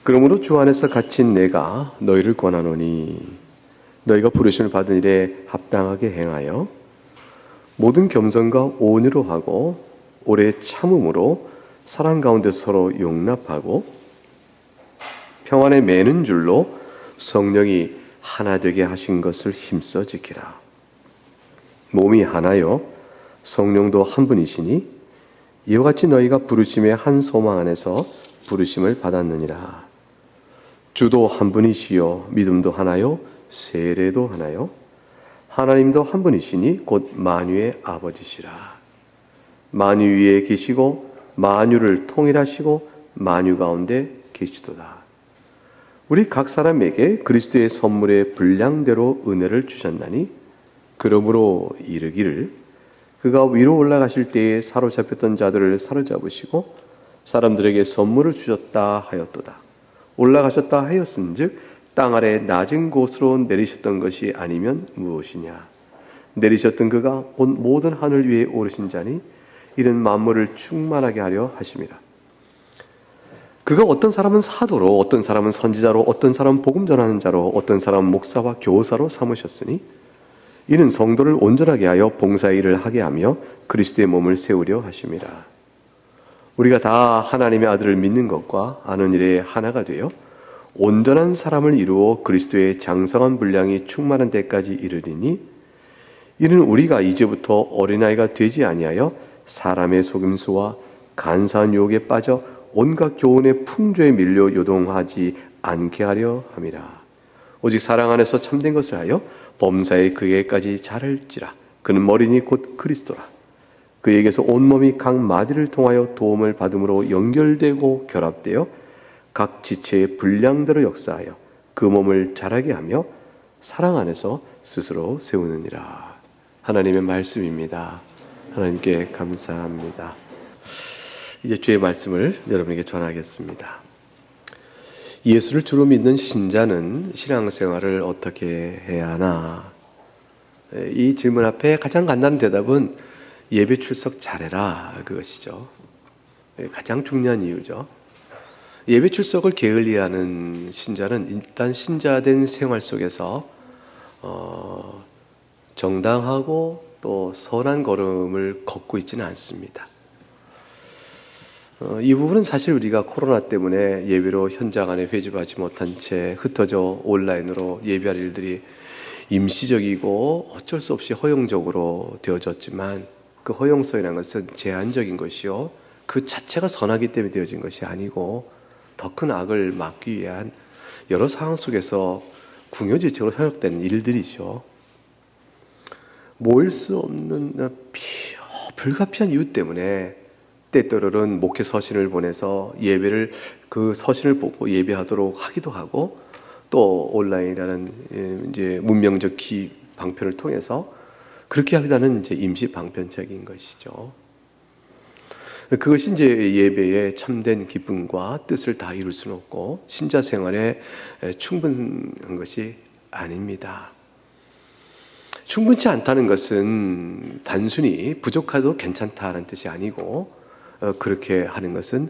그러므로 주 안에서 갇힌 내가 너희를 권하노니 너희가 부르심을 받은 일에 합당하게 행하여 모든 겸손과 온유로 하고 오래 참음으로 사랑 가운데 서로 용납하고 평안에 매는 줄로 성령이 하나 되게 하신 것을 힘써 지키라. 몸이 하나요 성령도 한 분이시니 이와 같이 너희가 부르심의 한 소망 안에서 부르심을 받았느니라. 주도 한 분이시요 믿음도 하나요 세례도 하나요 하나님도 한 분이시니 곧 만유의 아버지시라. 만유 위에 계시고 만유를 통일하시고 만유 가운데 계시도다. 우리 각 사람에게 그리스도의 선물의 분량대로 은혜를 주셨나니 그러므로 이르기를 그가 위로 올라가실 때에 사로잡혔던 자들을 사로잡으시고 사람들에게 선물을 주셨다 하였도다. 올라가셨다 하였은즉 땅 아래 낮은 곳으로 내리셨던 것이 아니면 무엇이냐. 내리셨던 그가 모든 하늘 위에 오르신 자니 이는 만물을 충만하게 하려 하심이라. 그가 어떤 사람은 사도로 어떤 사람은 선지자로 어떤 사람은 복음 전하는 자로 어떤 사람은 목사와 교사로 삼으셨으니 이는 성도를 온전하게 하여 봉사의 일을 하게 하며 그리스도의 몸을 세우려 하심이라. 우리가 다 하나님의 아들을 믿는 것과 아는 일에 하나가 되어 온전한 사람을 이루어 그리스도의 장성한 분량이 충만한 데까지 이르리니 이는 우리가 이제부터 어린아이가 되지 아니하여 사람의 속임수와 간사한 유혹에 빠져 온갖 교훈의 풍조에 밀려 요동하지 않게 하려 함이라. 오직 사랑 안에서 참된 것을 하여 범사에 그에게까지 자랄지라. 그는 머리니 곧 그리스도라. 그에게서 온몸이 각 마디를 통하여 도움을 받음으로 연결되고 결합되어 각 지체의 분량대로 역사하여 그 몸을 자라게 하며 사랑 안에서 스스로 세우느니라. 하나님의 말씀입니다. 하나님께 감사합니다. 이제 주의 말씀을 여러분에게 전하겠습니다. 예수를 주로 믿는 신자는 신앙생활을 어떻게 해야 하나? 이 질문 앞에 가장 간단한 대답은 예배 출석 잘해라, 그것이죠. 가장 중요한 이유죠. 예배 출석을 게을리하는 신자는 일단 신자된 생활 속에서 정당하고 또 선한 걸음을 걷고 있지는 않습니다. 이 부분은 사실 우리가 코로나 때문에 예배로 현장 안에 회집하지 못한 채 흩어져 온라인으로 예배할 일들이 임시적이고 어쩔 수 없이 허용적으로 되어졌지만 그 허용성이라는 것은 제한적인 것이요 그 자체가 선하기 때문에 되어진 것이 아니고 더 큰 악을 막기 위한 여러 상황 속에서 궁여지책으로 협력되는 일들이죠. 모일 수 없는 불가피한 이유 때문에 때때로는 목회 서신을 보내서 예배를 그 서신을 보고 예배하도록 하기도 하고 또 온라인이라는 이제 문명적 방편을 통해서 그렇게 하기도 하는 이제 임시 방편책인 것이죠. 그것이 이제 예배의 참된 기쁨과 뜻을 다 이룰 수는 없고 신자 생활에 충분한 것이 아닙니다. 충분치 않다는 것은 단순히 부족해도 괜찮다는 뜻이 아니고 그렇게 하는 것은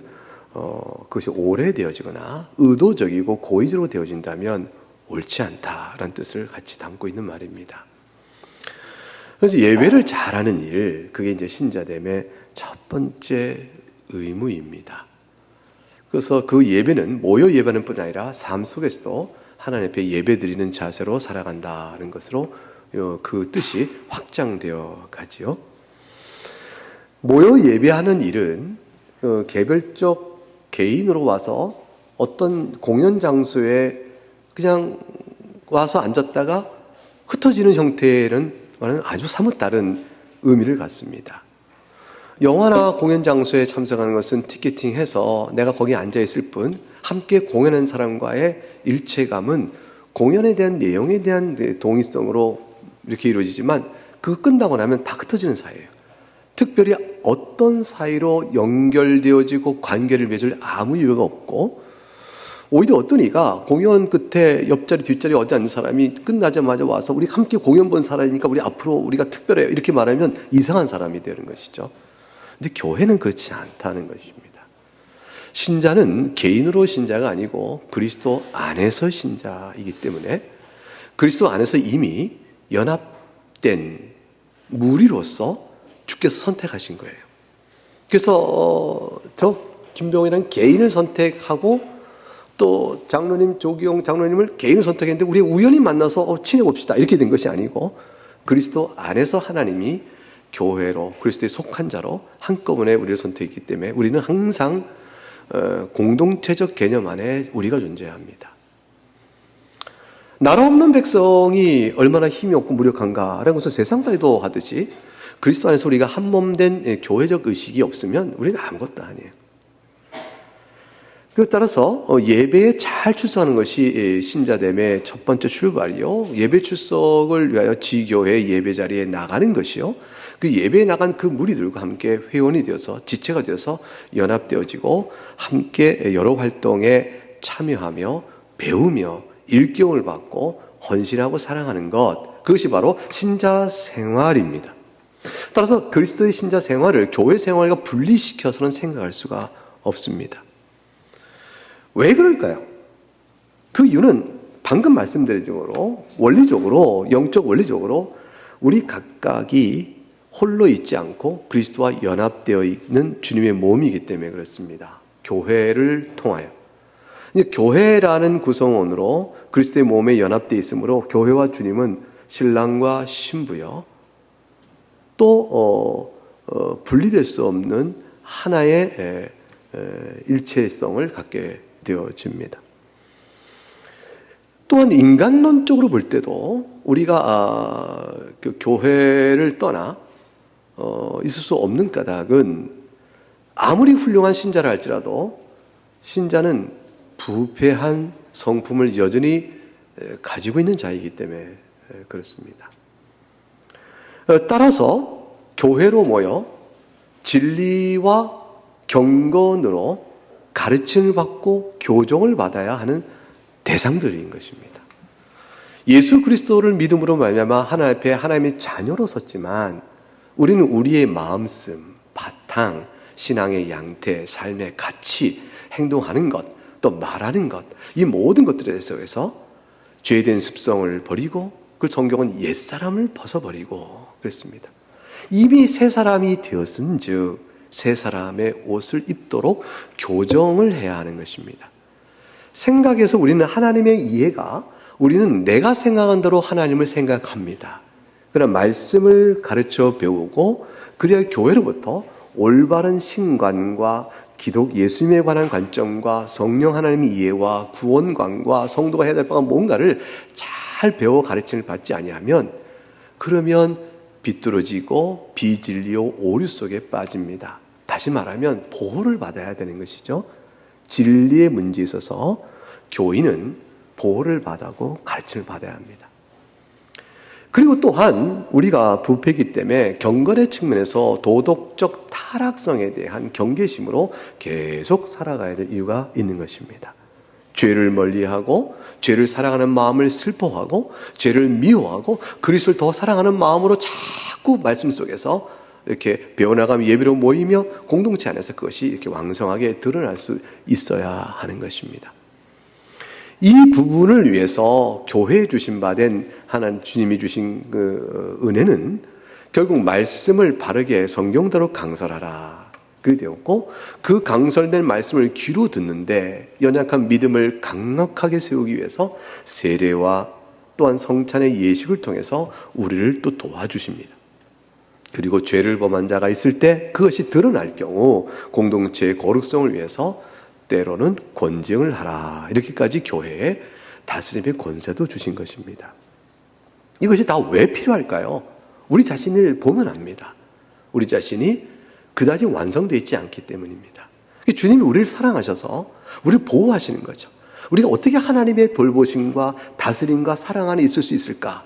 그것이 오래되어지거나 의도적이고 고의적으로 되어진다면 옳지 않다라는 뜻을 같이 담고 있는 말입니다. 그래서 예배를 잘하는 일, 그게 이제 신자됨의 첫 번째 의무입니다. 그래서 그 예배는 모여 예배하는 뿐 아니라 삶 속에서도 하나님 앞에 예배드리는 자세로 살아간다는 것으로 그 뜻이 확장되어 가지요. 모여 예배하는 일은 개별적 개인으로 와서 어떤 공연 장소에 그냥 와서 앉았다가 흩어지는 형태는 아주 사뭇 다른 의미를 갖습니다. 영화나 공연 장소에 참석하는 것은 티켓팅해서 내가 거기에 앉아있을 뿐 함께 공연한 사람과의 일체감은 공연에 대한 내용에 대한 동의성으로 이렇게 이루어지지만 그거 끝나고 나면 다 흩어지는 사이예요. 특별히 어떤 사이로 연결되어지고 관계를 맺을 아무 이유가 없고 오히려 어떤 이가 공연 끝에 옆자리 뒷자리 어디 앉은 사람이 끝나자마자 와서 우리 함께 공연 본 사람이니까 우리 앞으로 우리가 특별해요 이렇게 말하면 이상한 사람이 되는 것이죠. 근데 교회는 그렇지 않다는 것입니다. 신자는 개인으로 신자가 아니고 그리스도 안에서 신자이기 때문에 그리스도 안에서 이미 연합된 무리로서 주께서 선택하신 거예요. 그래서 저 김병이라는 개인을 선택하고 또 장로님, 조기용 장로님을 개인을 선택했는데 우리 우연히 만나서 친해봅시다 이렇게 된 것이 아니고 그리스도 안에서 하나님이 교회로 그리스도에 속한 자로 한꺼번에 우리를 선택했기 때문에 우리는 항상 공동체적 개념 안에 우리가 존재합니다. 나라 없는 백성이 얼마나 힘이 없고 무력한가라는 것을 세상살이도 하듯이 그리스도 안에서 우리가 한 몸 된 교회적 의식이 없으면 우리는 아무것도 아니에요. 그에 따라서 예배에 잘 출석하는 것이 신자됨의 첫 번째 출발이요. 예배 출석을 위하여 지교회 예배 자리에 나가는 것이요. 그 예배에 나간 그 무리들과 함께 회원이 되어서 지체가 되어서 연합되어지고 함께 여러 활동에 참여하며 배우며 일경을 받고 헌신하고 사랑하는 것, 그것이 바로 신자 생활입니다. 따라서 그리스도의 신자 생활을 교회 생활과 분리시켜서는 생각할 수가 없습니다. 왜 그럴까요? 그 이유는 방금 말씀드린 대로 원리적으로, 영적 원리적으로 우리 각각이 홀로 있지 않고 그리스도와 연합되어 있는 주님의 몸이기 때문에 그렇습니다. 교회를 통하여. 교회라는 구성원으로 그리스도의 몸에 연합되어 있으므로 교회와 주님은 신랑과 신부요. 또 분리될 수 없는 하나의 일체성을 갖게 되어집니다. 또한 인간론적으로 볼 때도 우리가 그 교회를 떠나 있을 수 없는 까닭은 아무리 훌륭한 신자라 할지라도 신자는 부패한 성품을 여전히 가지고 있는 자이기 때문에 그렇습니다. 따라서 교회로 모여 진리와 경건으로 가르침을 받고 교정을 받아야 하는 대상들인 것입니다. 예수 그리스도를 믿음으로 말미암아 하나님 앞에 하나님의 자녀로 섰지만 우리는 우리의 마음씀, 바탕, 신앙의 양태, 삶의 가치, 행동하는 것, 또 말하는 것, 이 모든 것들에 대해서 죄된 습성을 버리고 그 성경은 옛사람을 벗어버리고 그랬습니다. 이미 새 사람이 되었은즉 새 사람의 옷을 입도록 교정을 해야 하는 것입니다. 생각에서 우리는 하나님의 이해가 우리는 내가 생각한 대로 하나님을 생각합니다. 그러나 말씀을 가르쳐 배우고 그래야 교회로부터 올바른 신관과 기독 예수님에 관한 관점과 성령 하나님의 이해와 구원관과 성도가 해야 될 바가 뭔가를 잘 배워 가르침을 받지 아니하면 그러면 비뚤어지고 비진리요 오류 속에 빠집니다. 다시 말하면 보호를 받아야 되는 것이죠. 진리의 문제에 있어서 교인은 보호를 받고 가르침을 받아야 합니다. 그리고 또한 우리가 부패이기 때문에 경건의 측면에서 도덕적 타락성에 대한 경계심으로 계속 살아가야 될 이유가 있는 것입니다. 죄를 멀리하고 죄를 사랑하는 마음을 슬퍼하고 죄를 미워하고 그리스도를 더 사랑하는 마음으로 자꾸 말씀 속에서 이렇게 배워나가며 예배로 모이며 공동체 안에서 그것이 이렇게 왕성하게 드러날 수 있어야 하는 것입니다. 이 부분을 위해서 교회에 주신 바된 하나님 주님이 주신 그 은혜는 결국 말씀을 바르게 성경대로 강설하라 그게 되었고 그 강설된 말씀을 귀로 듣는데 연약한 믿음을 강력하게 세우기 위해서 세례와 또한 성찬의 예식을 통해서 우리를 또 도와주십니다. 그리고 죄를 범한 자가 있을 때 그것이 드러날 경우 공동체의 거룩성을 위해서 때로는 권징을 하라 이렇게까지 교회에 다스림의 권세도 주신 것입니다. 이것이 다 왜 필요할까요? 우리 자신을 보면 압니다. 우리 자신이 그다지 완성되어 있지 않기 때문입니다. 주님이 우리를 사랑하셔서 우리를 보호하시는 거죠. 우리가 어떻게 하나님의 돌보심과 다스림과 사랑 안에 있을 수 있을까?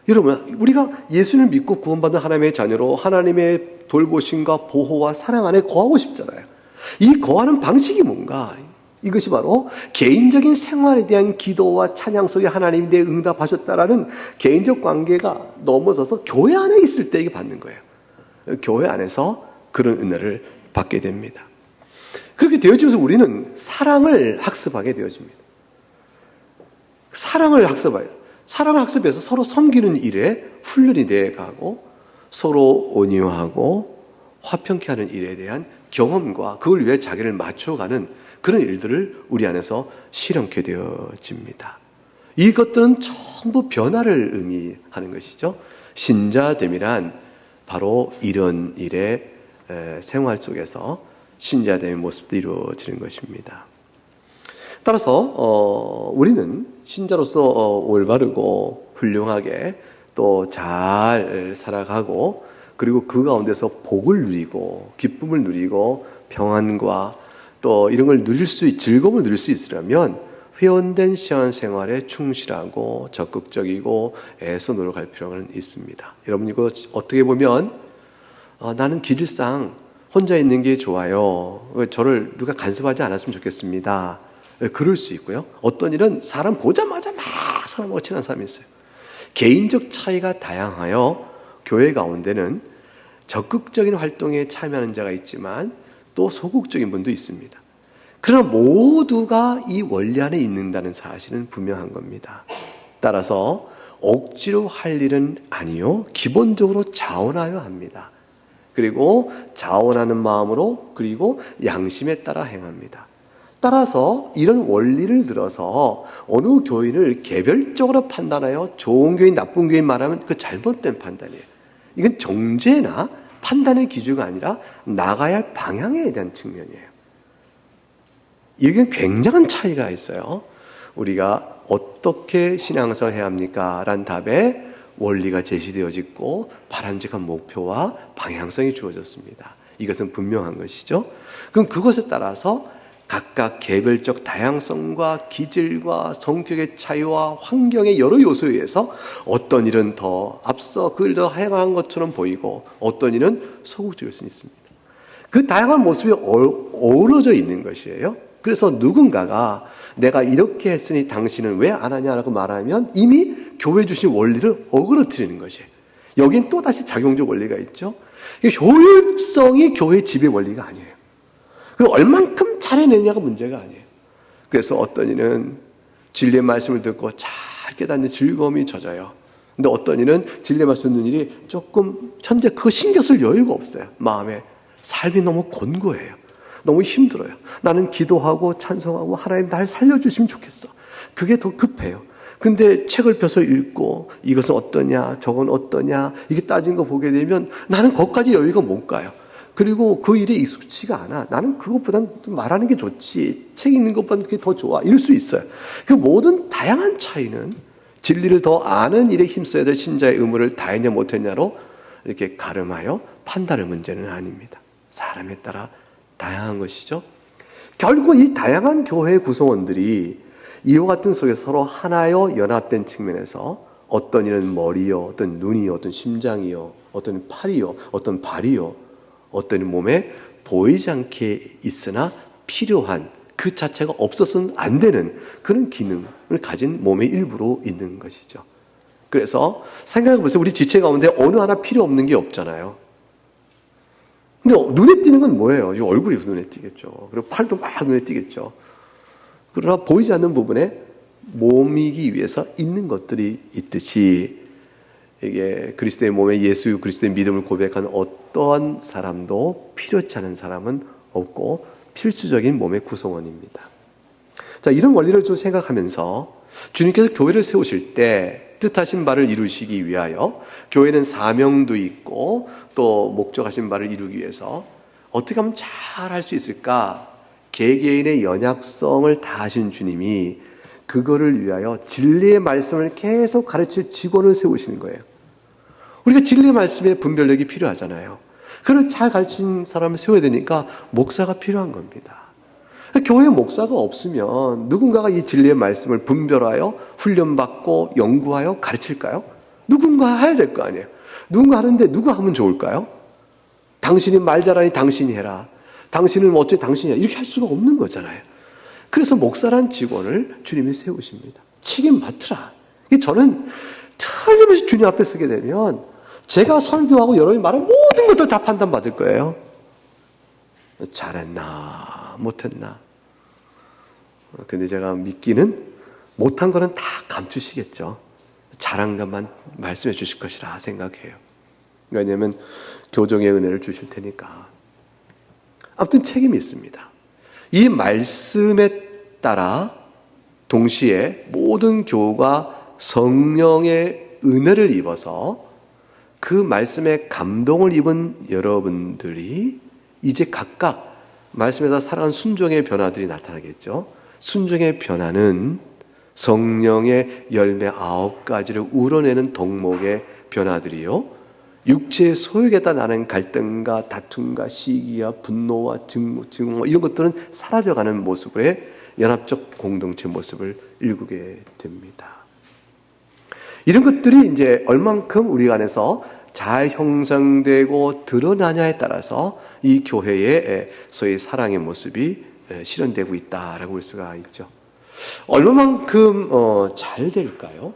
여러분, 우리가 예수를 믿고 구원받은 하나님의 자녀로 하나님의 돌보심과 보호와 사랑 안에 거하고 싶잖아요. 이 거하는 방식이 뭔가? 이것이 바로 개인적인 생활에 대한 기도와 찬양 속에 하나님이 내 응답하셨다라는 개인적 관계가 넘어서서 교회 안에 있을 때 이게 받는 거예요. 교회 안에서 그런 은혜를 받게 됩니다. 그렇게 되어지면서 우리는 사랑을 학습하게 되어집니다. 사랑을 학습해요. 사랑을 학습해서 서로 섬기는 일에 훈련이 되어 가고 서로 온유하고 화평케 하는 일에 대한 경험과 그걸 위해 자기를 맞춰가는 그런 일들을 우리 안에서 실험케 되어집니다. 이것들은 전부 변화를 의미하는 것이죠. 신자됨이란 바로 이런 일의 생활 속에서 신자됨의 모습도 이루어지는 것입니다. 따라서 우리는 신자로서 올바르고 훌륭하게 또 잘 살아가고 그리고 그 가운데서 복을 누리고 기쁨을 누리고 평안과 또 이런 걸 즐거움을 누릴 수 있으려면 회원된 신앙생활에 충실하고 적극적이고 애써 노력할 필요가 있습니다. 여러분 이거 어떻게 보면 나는 기질상 혼자 있는 게 좋아요. 저를 누가 간섭하지 않았으면 좋겠습니다. 그럴 수 있고요. 어떤 일은 사람 보자마자 막 사람하고 친한 사람이 있어요. 개인적 차이가 다양하여 교회 가운데는 적극적인 활동에 참여하는 자가 있지만 또 소극적인 분도 있습니다. 그러나 모두가 이 원리 안에 있는다는 사실은 분명한 겁니다. 따라서 억지로 할 일은 아니요. 기본적으로 자원하여 합니다. 그리고 자원하는 마음으로 그리고 양심에 따라 행합니다. 따라서 이런 원리를 들어서 어느 교인을 개별적으로 판단하여 좋은 교인, 나쁜 교인 말하면 그 잘못된 판단이에요. 이건 정죄나 판단의 기준이 아니라 나가야 할 방향에 대한 측면이에요. 이게 굉장한 차이가 있어요. 우리가 어떻게 신앙생활을 해야 합니까? 라는 답에 원리가 제시되어지고 바람직한 목표와 방향성이 주어졌습니다. 이것은 분명한 것이죠. 그럼 그것에 따라서 각각 개별적 다양성과 기질과 성격의 차이와 환경의 여러 요소에 의해서 어떤 일은 더 앞서 그 일도 행한 것처럼 보이고 어떤 일은 소극적일 수 있습니다. 그 다양한 모습이 어우러져 있는 것이에요. 그래서 누군가가 내가 이렇게 했으니 당신은 왜 안 하냐라고 말하면 이미 교회 주신 원리를 어그러뜨리는 것이에요. 여긴 또다시 작용적 원리가 있죠. 효율성이 교회 지배 원리가 아니에요. 그리고 얼만큼 잘해내냐가 문제가 아니에요. 그래서 어떤 이는 진리의 말씀을 듣고 잘 깨닫는 즐거움이 젖어요. 근데 어떤 이는 진리의 말씀 듣는 일이 조금 현재 그거 신경 쓸 여유가 없어요. 마음에 삶이 너무 곤고해요. 너무 힘들어요. 나는 기도하고 찬송하고 하나님 날 살려주시면 좋겠어. 그게 더 급해요. 근데 책을 펴서 읽고 이것은 어떠냐 저건 어떠냐 이게 따진 거 보게 되면 나는 거기까지 여유가 못 가요. 그리고 그 일에 익숙치가 않아. 나는 그것보단 말하는 게 좋지. 책 읽는 것보다 그게 더 좋아. 이럴 수 있어요. 그 모든 다양한 차이는 진리를 더 아는 일에 힘써야 될 신자의 의무를 다했냐 못했냐로 이렇게 가름하여 판단할 문제는 아닙니다. 사람에 따라 다양한 것이죠. 결국 이 다양한 교회 구성원들이 이와 같은 속에서 서로 하나여 연합된 측면에서 어떤 이는 머리요, 어떤 눈이요, 어떤 심장이요, 어떤 팔이요, 어떤 발이요, 어떤 몸에 보이지 않게 있으나 필요한 그 자체가 없어서는 안 되는 그런 기능을 가진 몸의 일부로 있는 것이죠. 그래서 생각해보세요. 우리 지체 가운데 어느 하나 필요 없는 게 없잖아요. 근데 눈에 띄는 건 뭐예요? 이 얼굴이 눈에 띄겠죠. 그리고 팔도 막 눈에 띄겠죠. 그러나 보이지 않는 부분에 몸이기 위해서 있는 것들이 있듯이 이게 그리스도의 몸에 예수 그리스도의 믿음을 고백한 어떠한 사람도 필요치 않은 사람은 없고 필수적인 몸의 구성원입니다. 자, 이런 원리를 좀 생각하면서 주님께서 교회를 세우실 때 뜻하신 바를 이루시기 위하여 교회는 사명도 있고 또 목적하신 바를 이루기 위해서 어떻게 하면 잘 할 수 있을까? 개개인의 연약성을 다하신 주님이 그거를 위하여 진리의 말씀을 계속 가르칠 직원을 세우시는 거예요. 우리가 진리의 말씀에 분별력이 필요하잖아요. 그걸 잘 가르친 사람을 세워야 되니까 목사가 필요한 겁니다. 교회 목사가 없으면 누군가가 이 진리의 말씀을 분별하여 훈련받고 연구하여 가르칠까요? 누군가 해야 될 거 아니에요. 누군가 하는데 누가 하면 좋을까요? 당신이 말 잘하니 당신이 해라. 당신은 어째 당신이야. 이렇게 할 수가 없는 거잖아요. 그래서 목사란 직원을 주님이 세우십니다. 책임 맡으라. 저는 틀림없이 주님 앞에 서게 되면 제가 설교하고 여러분이 말한 모든 것들 다 판단받을 거예요. 잘했나 못했나? 근데 제가 믿기는 못한 거는 다 감추시겠죠. 잘한 것만 말씀해 주실 것이라 생각해요. 왜냐하면 교정의 은혜를 주실 테니까. 아무튼 책임이 있습니다. 이 말씀에 따라 동시에 모든 교우가 성령의 은혜를 입어서 그 말씀에 감동을 입은 여러분들이 이제 각각 말씀에서 살아간 순종의 변화들이 나타나겠죠. 순종의 변화는 성령의 열매 9가지를 우러내는 덕목의 변화들이요, 육체의 소욕에 따라 나는 갈등과 다툼과 시기와 분노와 증오 이런 것들은 사라져가는 모습의 연합적 공동체 모습을 일구게 됩니다. 이런 것들이 이제 얼만큼 우리 안에서 잘 형성되고 드러나냐에 따라서 이 교회의 소위 사랑의 모습이 실현되고 있다라고 볼 수가 있죠. 얼마만큼 잘 될까요?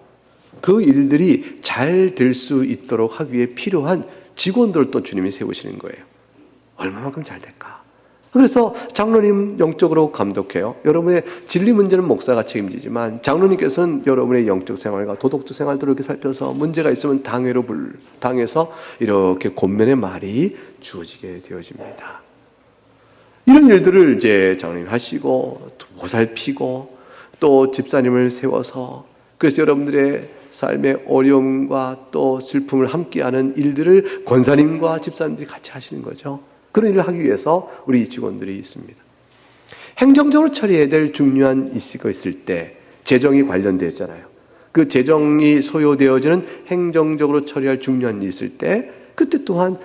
그 일들이 잘 될 수 있도록 하기 위해 필요한 직원들을 또 주님이 세우시는 거예요. 얼마만큼 잘 될까? 그래서 장로님 영적으로 감독해요. 여러분의 진리 문제는 목사가 책임지지만 장로님께서는 여러분의 영적 생활과 도덕적 생활들을 이렇게 살펴서 문제가 있으면 당해서 이렇게 권면의 말이 주어지게 되어집니다. 이런 일들을 이제 장로님 하시고 또 보살피고 또 집사님을 세워서 그래서 여러분들의 삶의 어려움과 또 슬픔을 함께하는 일들을 권사님과 집사님들이 같이 하시는 거죠. 그런 일을 하기 위해서 우리 직원들이 있습니다. 행정적으로 처리해야 될 중요한 이슈가 있을 때 재정이 관련되어 있잖아요. 그 재정이 소요되어지는 행정적으로 처리할 중요한 일이 있을 때 그때 또한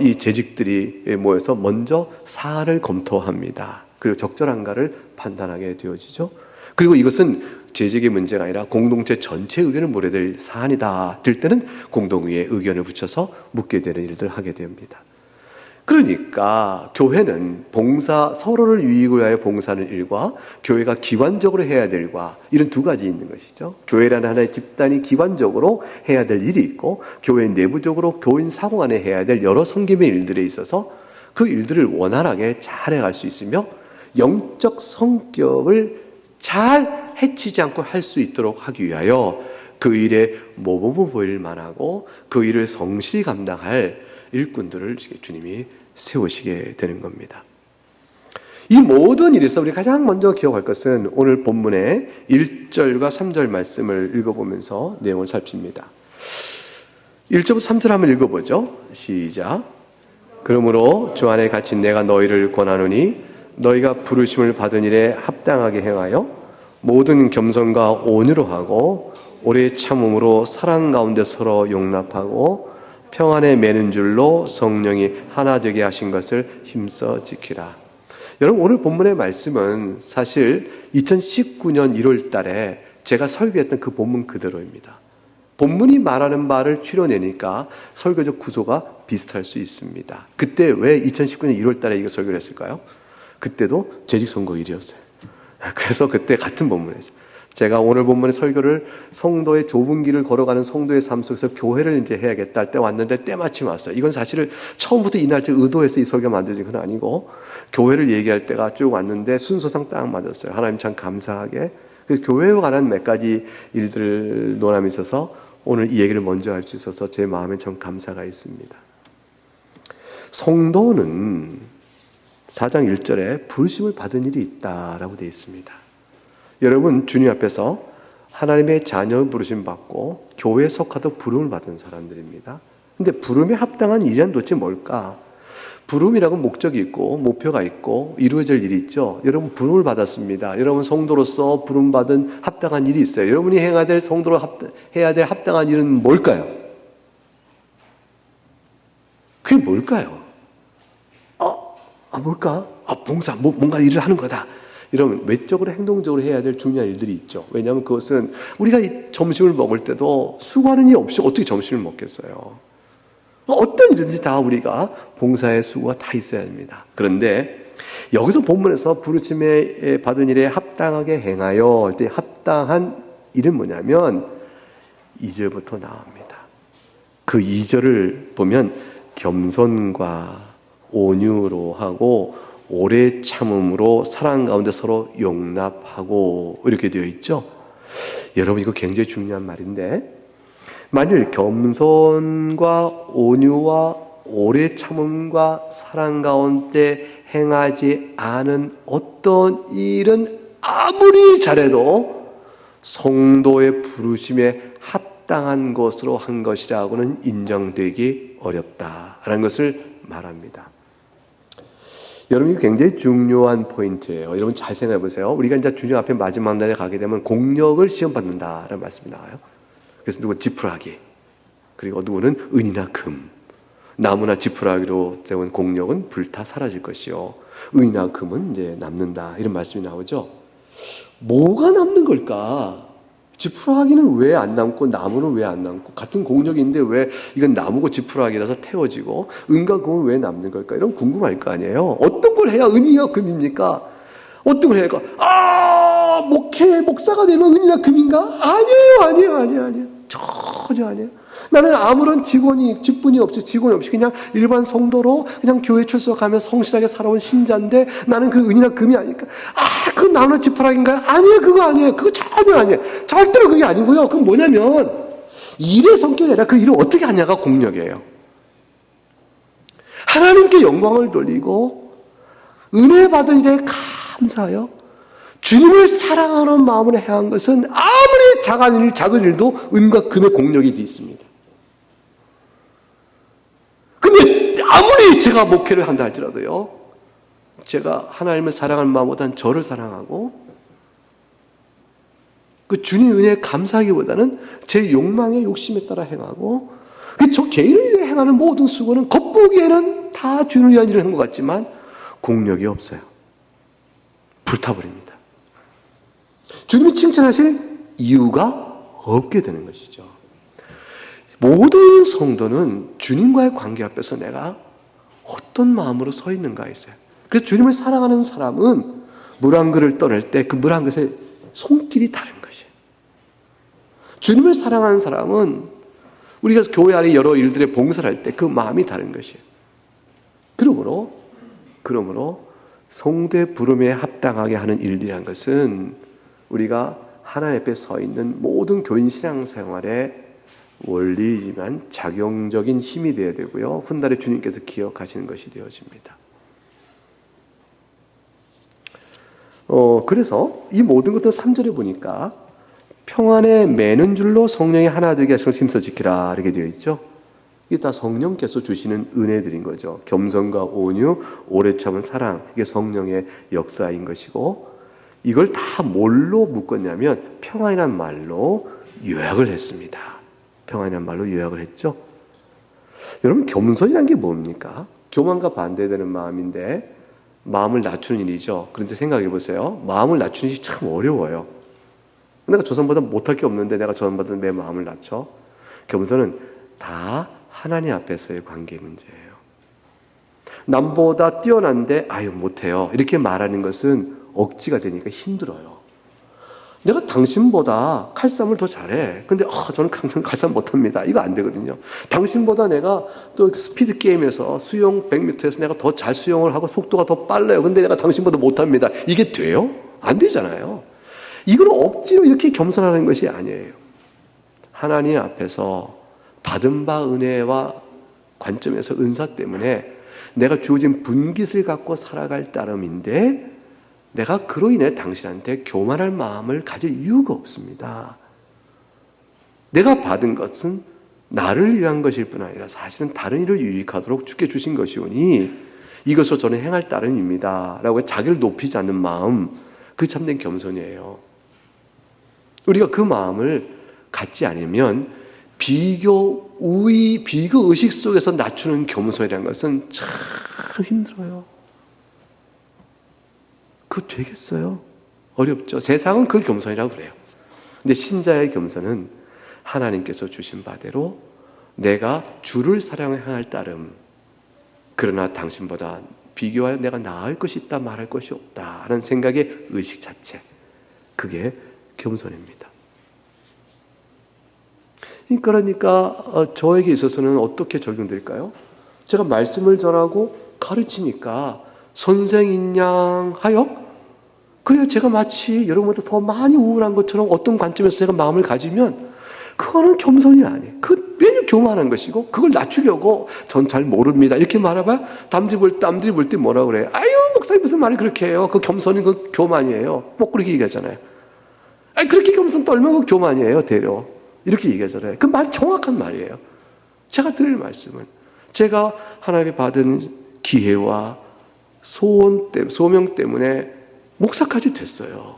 이 재직들이 모여서 먼저 사안을 검토합니다. 그리고 적절한가를 판단하게 되어지죠. 그리고 이것은 재직의 문제가 아니라 공동체 전체 의견을 물어야 될 사안이다 될 때는 공동의의 의견을 붙여서 묻게 되는 일들을 하게 됩니다. 그러니까 교회는 서로를 유익을 위하여 봉사하는 일과 교회가 기관적으로 해야 될 일과 이런 두 가지 있는 것이죠. 교회라는 하나의 집단이 기관적으로 해야 될 일이 있고 교회 내부적으로 교인 사고 안에 해야 될 여러 섬김의 일들에 있어서 그 일들을 원활하게 잘 해갈 수 있으며 영적 성격을 잘 해치지 않고 할 수 있도록 하기 위하여 그 일에 모범을 보일 만하고 그 일을 성실히 감당할 일꾼들을 주님이 세우시게 되는 겁니다. 이 모든 일에서 우리 가장 먼저 기억할 것은 오늘 본문의 1절과 3절 말씀을 읽어보면서 내용을 살핍니다. 1절부터 3절 한번 읽어보죠. 시작. 그러므로 주 안에 갇힌 내가 너희를 권하노니 너희가 부르심을 받은 일에 합당하게 행하여 모든 겸손과 온유로 하고 오래 참음으로 사랑 가운데 서로 용납하고 평안에 매는 줄로 성령이 하나 되게 하신 것을 힘써 지키라. 여러분, 오늘 본문의 말씀은 사실 2019년 1월 달에 제가 설교했던 그 본문 그대로입니다. 본문이 말하는 바를 추려내니까 설교적 구조가 비슷할 수 있습니다. 그때 왜 2019년 1월 달에 이거 설교를 했을까요? 그때도 재직 선거일이었어요. 그래서 그때 같은 본문에서 제가 오늘 본문의 설교를 성도의 좁은 길을 걸어가는 성도의 삶 속에서 교회를 이제 해야겠다 할 때 왔는데 때마침 왔어요. 이건 사실은 처음부터 이 날짜 의도해서 이 설교가 만들어진 건 아니고 교회를 얘기할 때가 쭉 왔는데 순서상 딱 맞았어요. 하나님 참 감사하게. 그래서 교회에 관한 몇 가지 일들 논함이 있어서 오늘 이 얘기를 먼저 할 수 있어서 제 마음에 참 감사가 있습니다. 성도는 4장 1절에 부르심을 받은 일이 있다라고 되어 있습니다. 여러분, 주님 앞에서 하나님의 자녀 부르심 받고 교회에 속하도 부름을 받은 사람들입니다. 근데 부름에 합당한 일이란 도대체 뭘까? 부름이라고 목적이 있고 목표가 있고 이루어질 일이 있죠. 여러분, 부름을 받았습니다. 여러분, 성도로서 부름받은 합당한 일이 있어요. 여러분이 해야 될 성도로 해야 될 합당한 일은 뭘까요? 그게 뭘까요? 뭘까? 봉사, 뭔가 일을 하는 거다. 이러면 외적으로 행동적으로 해야 될 중요한 일들이 있죠. 왜냐하면 그것은 우리가 이 점심을 먹을 때도 수고하는 일 없이 어떻게 점심을 먹겠어요? 어떤 일든지 다 우리가 봉사의 수고가 다 있어야 합니다. 그런데 여기서 본문에서 부르심에 받은 일에 합당하게 행하여 할 때 합당한 일은 뭐냐면 2절부터 나옵니다. 그 2절을 보면 겸손과 온유로 하고 오래 참음으로 사랑 가운데 서로 용납하고 이렇게 되어 있죠. 여러분 이거 굉장히 중요한 말인데 만일 겸손과 온유와 오래 참음과 사랑 가운데 행하지 않은 어떤 일은 아무리 잘해도 성도의 부르심에 합당한 것으로 한 것이라고는 인정되기 어렵다라는 것을 말합니다. 여러분 이거 굉장히 중요한 포인트예요. 여러분 잘 생각해 보세요. 우리가 이제 주님 앞에 마지막 날에 가게 되면 공력을 시험받는다라는 말씀이 나와요. 그래서 누구는 지푸라기, 그리고 누구는 은이나 금, 나무나 지푸라기로 세운 공력은 불타 사라질 것이요 은이나 금은 이제 남는다, 이런 말씀이 나오죠. 뭐가 남는 걸까? 지푸라기는 왜 안 남고 나무는 왜 안 남고, 같은 공력인데 왜 이건 나무고 지푸라기라서 태워지고 은과 금은 왜 남는 걸까? 이런 궁금할 거 아니에요. 어떤 걸 해야 은이야 금입니까? 어떤 걸 해야 목사가 되면 은이나 금인가? 아니에요. 전혀 아니에요. 나는 아무런 직분이 없이 그냥 일반 성도로 그냥 교회 출석하며 성실하게 살아온 신자인데 나는 그 은이나 금이 아닐까? 그 나무는 지푸라기인가요? 아니에요. 그거 아니에요. 그거 전혀 아니에요. 절대로 그게 아니고요. 그건 뭐냐면 일의 성격이 아니라 그 일을 어떻게 하냐가 공력이에요. 하나님께 영광을 돌리고 은혜 받은 일에 감사하여 주님을 사랑하는 마음으로 행한 것은 아무리 작은 일도 은과 금의 공력이 되어 있습니다. 근데 아무리 제가 목회를 한다 할지라도요, 제가 하나님을 사랑하는 마음보다는 저를 사랑하고 그 주님 은혜에 감사하기보다는 제 욕망의 욕심에 따라 행하고 저 개인을 위해 행하는 모든 수고는 겉보기에는 다 주님을 위한 일을 한 것 같지만 공력이 없어요. 불타버립니다. 주님이 칭찬하실 이유가 없게 되는 것이죠. 모든 성도는 주님과의 관계 앞에서 내가 어떤 마음으로 서 있는가에 있어요. 그래서 주님을 사랑하는 사람은 물 한 그릇을 떠낼 때 그 물 한 그릇의 손길이 다른 것이에요. 주님을 사랑하는 사람은 우리가 교회 안에 여러 일들에 봉사를 할 때 그 마음이 다른 것이에요. 그러므로 성도의 부름에 합당하게 하는 일이라는 것은 우리가 하나님 앞에 서 있는 모든 교인 신앙생활의 원리이지만 작용적인 힘이 되어야 되고요. 훗날에 주님께서 기억하시는 것이 되어집니다. 그래서 이 모든 것들 3절에 보니까 평안에 매는 줄로 성령이 하나 되게 하시고 힘써 지키라 이렇게 되어 있죠. 이게 다 성령께서 주시는 은혜들인 거죠. 겸손과 온유, 오래 참은 사랑, 이게 성령의 역사인 것이고, 이걸 다 뭘로 묶었냐면 평안이란 말로 요약을 했습니다. 평안이란 말로 요약을 했죠. 여러분 겸손이란 게 뭡니까? 교만과 반대되는 마음인데 마음을 낮추는 일이죠. 그런데 생각해 보세요. 마음을 낮추는 일이 참 어려워요. 내가 저 사람보다 못할 게 없는데 내가 저 사람보다 내 마음을 낮춰? 겸손은 다 하나님 앞에서의 관계 문제예요. 남보다 뛰어난데 못해요. 이렇게 말하는 것은 억지가 되니까 힘들어요. 내가 당신보다 칼싸움을 더 잘해. 근데 저는 칼싸움 못합니다. 이거 안 되거든요. 당신보다 내가 또 스피드 게임에서 수영 100m에서 내가 더 잘 수영을 하고 속도가 더 빨라요. 근데 내가 당신보다 못합니다. 이게 돼요? 안 되잖아요. 이건 억지로 이렇게 겸손하는 것이 아니에요. 하나님 앞에서 받은 바 은혜와 관점에서 은사 때문에 내가 주어진 분깃을 갖고 살아갈 따름인데 내가 그로 인해 당신한테 교만할 마음을 가질 이유가 없습니다. 내가 받은 것은 나를 위한 것일 뿐 아니라 사실은 다른 이를 유익하도록 주께 주신 것이오니 이것을 저는 행할 따름입니다 라고 자기를 높이지 않는 마음, 그 참된 겸손이에요. 우리가 그 마음을 갖지 않으면 비교 의식 속에서 낮추는 겸손이라는 것은 참 힘들어요. 그거 되겠어요? 어렵죠. 세상은 그걸 겸손이라고 그래요. 근데 신자의 겸손은 하나님께서 주신 바대로 내가 주를 사랑해 향할 따름, 그러나 당신보다 비교하여 내가 나을 것이 있다 말할 것이 없다 하는 생각의 의식 자체, 그게 겸손입니다. 그러니까 저에게 있어서는 어떻게 적용될까요? 제가 말씀을 전하고 가르치니까 선생인 양 하여 그래야 제가 마치 여러분보다 더 많이 우월한 것처럼 어떤 관점에서 제가 마음을 가지면 그거는 겸손이 아니에요. 그 매일 교만한 것이고 그걸 낮추려고 전 잘 모릅니다 이렇게 말해봐야 남들이 볼 때 뭐라 그래요? 아유 목사님 무슨 말을 그렇게 해요? 그 겸손이 그 교만이에요. 꼭 그렇게 얘기하잖아요. 아니 그렇게 겸손 떨면 그 교만이에요 대려. 이렇게 얘기하잖아요. 그 말 정확한 말이에요. 제가 드릴 말씀은 제가 하나님께 받은 기회와 소명 때문에 목사까지 됐어요.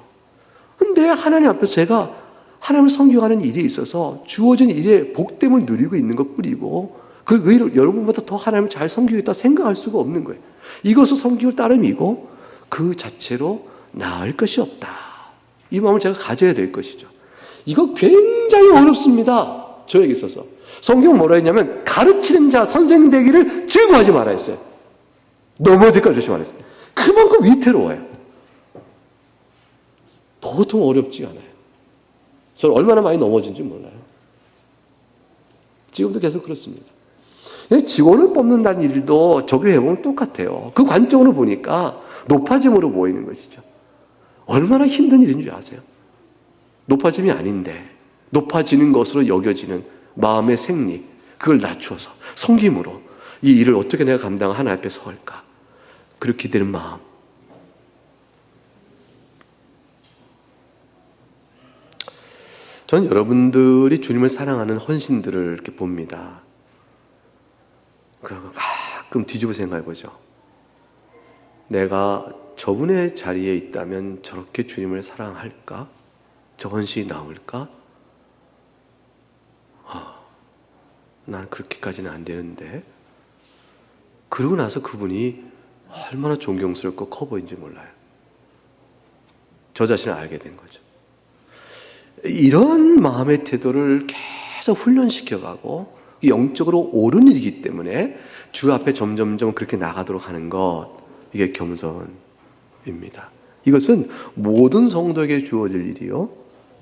근데 하나님 앞에서 제가 하나님을 섬겨가는 일이 있어서 주어진 일에 복됨을 누리고 있는 것 뿐이고 그 의로 여러분보다 더 하나님을 잘 섬기겠다 생각할 수가 없는 거예요. 이것을 섬기고 따름이고 그 자체로 나을 것이 없다. 이 마음을 제가 가져야 될 것이죠. 이거 굉장히 어렵습니다. 저에게 있어서. 성경은 뭐라 했냐면 가르치는 자, 선생 되기를 즐거워하지 말아 했어요. 넘어질까 조심하라 했어요. 그만큼 위태로워요. 보통 어렵지 않아요. 저는 얼마나 많이 넘어진지 몰라요. 지금도 계속 그렇습니다. 직원을 뽑는다는 일도 적용해보면 똑같아요. 그 관점으로 보니까 높아짐으로 보이는 것이죠. 얼마나 힘든 일인 줄 아세요? 높아짐이 아닌데 높아지는 것으로 여겨지는 마음의 생리, 그걸 낮추어서 섬김으로 이 일을 어떻게 내가 감당하고 하나님 앞에 서할까? 그렇게 되는 마음. 저는 여러분들이 주님을 사랑하는 헌신들을 이렇게 봅니다. 가끔 뒤집어 생각해 보죠. 내가 저분의 자리에 있다면 저렇게 주님을 사랑할까? 저 헌신이 나올까? 난 그렇게까지는 안 되는데. 그러고 나서 그분이 얼마나 존경스럽고 커 보이는지 몰라요. 저 자신을 알게 된 거죠. 이런 마음의 태도를 계속 훈련시켜가고 영적으로 옳은 일이기 때문에 주 앞에 점점점 그렇게 나가도록 하는 것, 이게 겸손입니다. 이것은 모든 성도에게 주어질 일이요,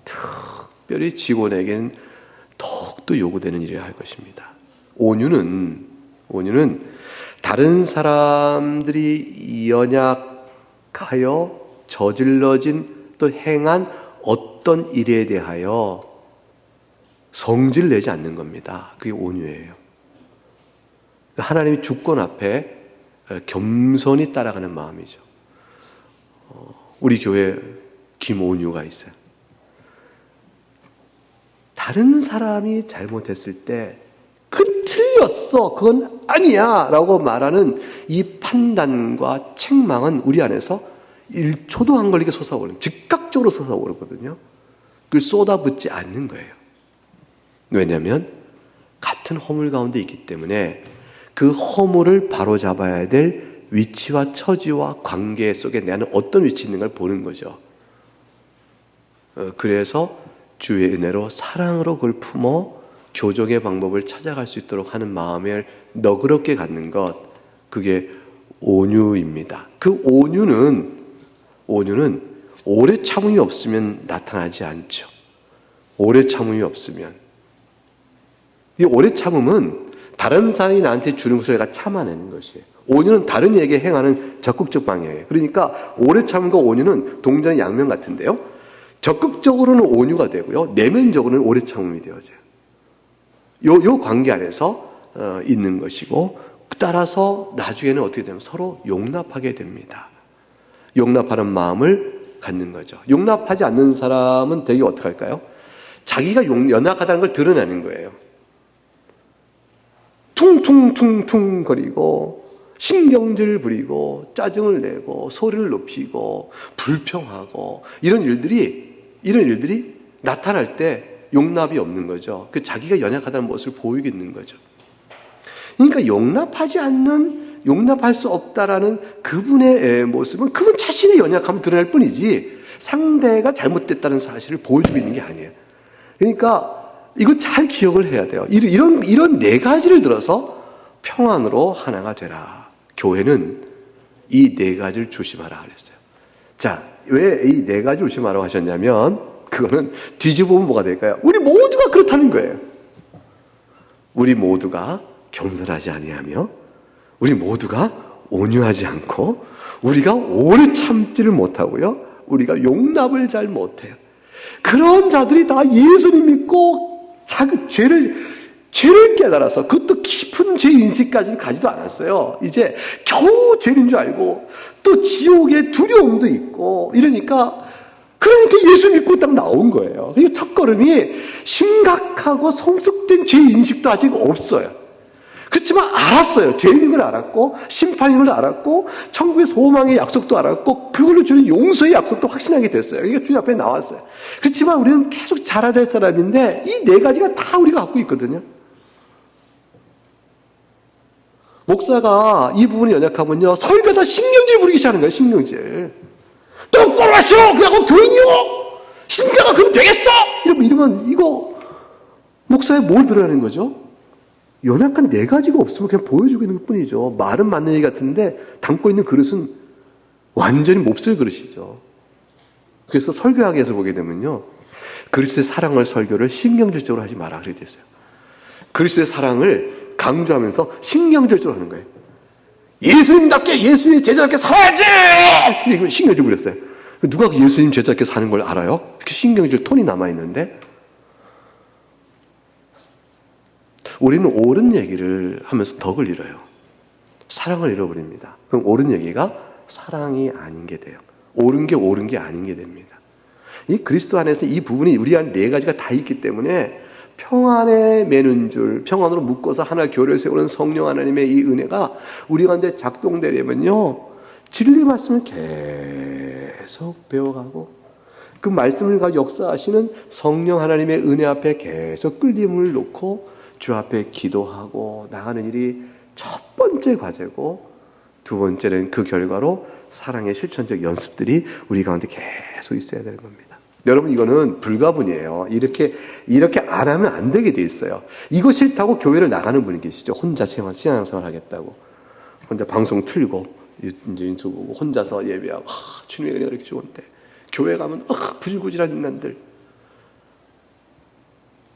특별히 직원에게는 더욱더 요구되는 일이라 할 것입니다. 온유는 다른 사람들이 연약하여 저질러진 또 행한 어떤 일에 대하여 성질 내지 않는 겁니다. 그게 온유예요. 하나님의 주권 앞에 겸손히 따라가는 마음이죠. 우리 교회 김온유가 있어요. 다른 사람이 잘못했을 때 그 틀렸어, 그건 아니야 라고 말하는 이 판단과 책망은 우리 안에서 1초도 안 걸리게 솟아오르는, 즉각적으로 솟아오르거든요. 그걸 쏟아붓지 않는 거예요. 왜냐하면 같은 허물 가운데 있기 때문에 그 허물을 바로잡아야 될 위치와 처지와 관계 속에 나는 어떤 위치에 있는 걸 보는 거죠. 그래서 주의 은혜로 사랑으로 그걸 품어 교정의 방법을 찾아갈 수 있도록 하는 마음을 너그럽게 갖는 것, 그게 온유입니다. 그 온유는 오래 참음이 없으면 나타나지 않죠. 오래 참음이 없으면. 이 오래 참음은 다른 사람이 나한테 주는 것을 내가 참아내는 것이에요. 온유는 다른 이에게 행하는 적극적 방향이에요. 그러니까 오래 참음과 온유는 동전의 양면 같은데요. 적극적으로는 온유가 되고요, 내면적으로는 오래 참음이 되어져요. 요 관계 안에서 있는 것이고, 따라서 나중에는 어떻게 되면 서로 용납하게 됩니다. 용납하는 마음을 갖는 거죠. 용납하지 않는 사람은 되게 어떻게 할까요? 자기가 연약하다는 걸 드러내는 거예요. 퉁퉁퉁퉁 거리고 신경질 부리고 짜증을 내고 소리를 높이고 불평하고 이런 일들이 나타날 때 용납이 없는 거죠. 그 자기가 연약하다는 모습을 보이고 있는 거죠. 그러니까 용납할 수 없다라는 그분의 모습은 그분 자신의 연약함을 드러낼 뿐이지 상대가 잘못됐다는 사실을 보여주고 있는 게 아니에요. 그러니까 이거 잘 기억을 해야 돼요. 이런 네 가지를 들어서 평안으로 하나가 되라. 교회는 이 네 가지를 조심하라 그랬어요. 자, 왜 이 네 가지를 조심하라고 하셨냐면, 그거는 뒤집어보면 뭐가 될까요? 우리 모두가 그렇다는 거예요. 우리 모두가 겸손하지 아니하며, 우리 모두가 온유하지 않고, 우리가 오래 참지를 못하고요. 우리가 용납을 잘 못해요. 그런 자들이 다 예수님 믿고 자기 죄를 깨달아서, 그것도 깊은 죄인식까지는 가지도 않았어요. 이제 겨우 죄인 줄 알고 또 지옥의 두려움도 있고 이러니까 예수 믿고 딱 나온 거예요. 그러니까 첫걸음이 심각하고 성숙된 죄인식도 아직 없어요. 그렇지만 알았어요. 죄인인 걸 알았고 심판인 걸 알았고 천국의 소망의 약속도 알았고 그걸로 주는 용서의 약속도 확신하게 됐어요. 그러니까 주님 앞에 나왔어요. 그렇지만 우리는 계속 자라야 될 사람인데 이 네 가지가 다 우리가 갖고 있거든요. 목사가 이 부분이 연약하면요, 설교다 신경질 부리기 시작하는 거예요. 신경질. 똑바로 하시오! 그냥 교인이요! 신자가 그럼 되겠어! 이러면 이거 목사에 뭘 들어가는 거죠? 연약한 네 가지가 없으면 그냥 보여주고 있는 것 뿐이죠. 말은 맞는 얘기 같은데 담고 있는 그릇은 완전히 몹쓸 그릇이죠. 그래서 설교학에서 보게 되면요, 그리스도의 사랑을 설교를 신경질적으로 하지 마라 그렇게 됐어요. 그리스도의 사랑을 강조하면서 신경질적으로 하는 거예요. 예수님답게, 예수님의 제자답게 살아야지! 이거 신경질 부렸어요. 누가 예수님 제자답게 사는 걸 알아요? 이렇게 신경질 톤이 남아있는데, 우리는 옳은 얘기를 하면서 덕을 잃어요. 사랑을 잃어버립니다. 그럼 옳은 얘기가 사랑이 아닌 게 돼요. 옳은 게 아닌 게 됩니다. 이 그리스도 안에서 이 부분이 우리 한 네 가지가 다 있기 때문에 평안에 매는 줄, 평안으로 묶어서 하나 교회를 세우는 성령 하나님의 이 은혜가 우리 가운데 작동되려면요, 진리 말씀을 계속 배워가고 그 말씀을 가지고 역사하시는 성령 하나님의 은혜 앞에 계속 끌림을 놓고 주 앞에 기도하고 나가는 일이 첫 번째 과제고, 두 번째는 그 결과로 사랑의 실천적 연습들이 우리 가운데 계속 있어야 되는 겁니다. 여러분, 이거는 불가분이에요. 이렇게 안 하면 안 되게 돼 있어요. 이거 싫다고 교회를 나가는 분이 계시죠. 혼자 신앙생활 하겠다고. 혼자 방송 틀고, 이제 유튜브 보고, 혼자서 예배하고, 주님의 은혜가 이렇게 좋은데. 교회 가면, 구질구질한 인간들.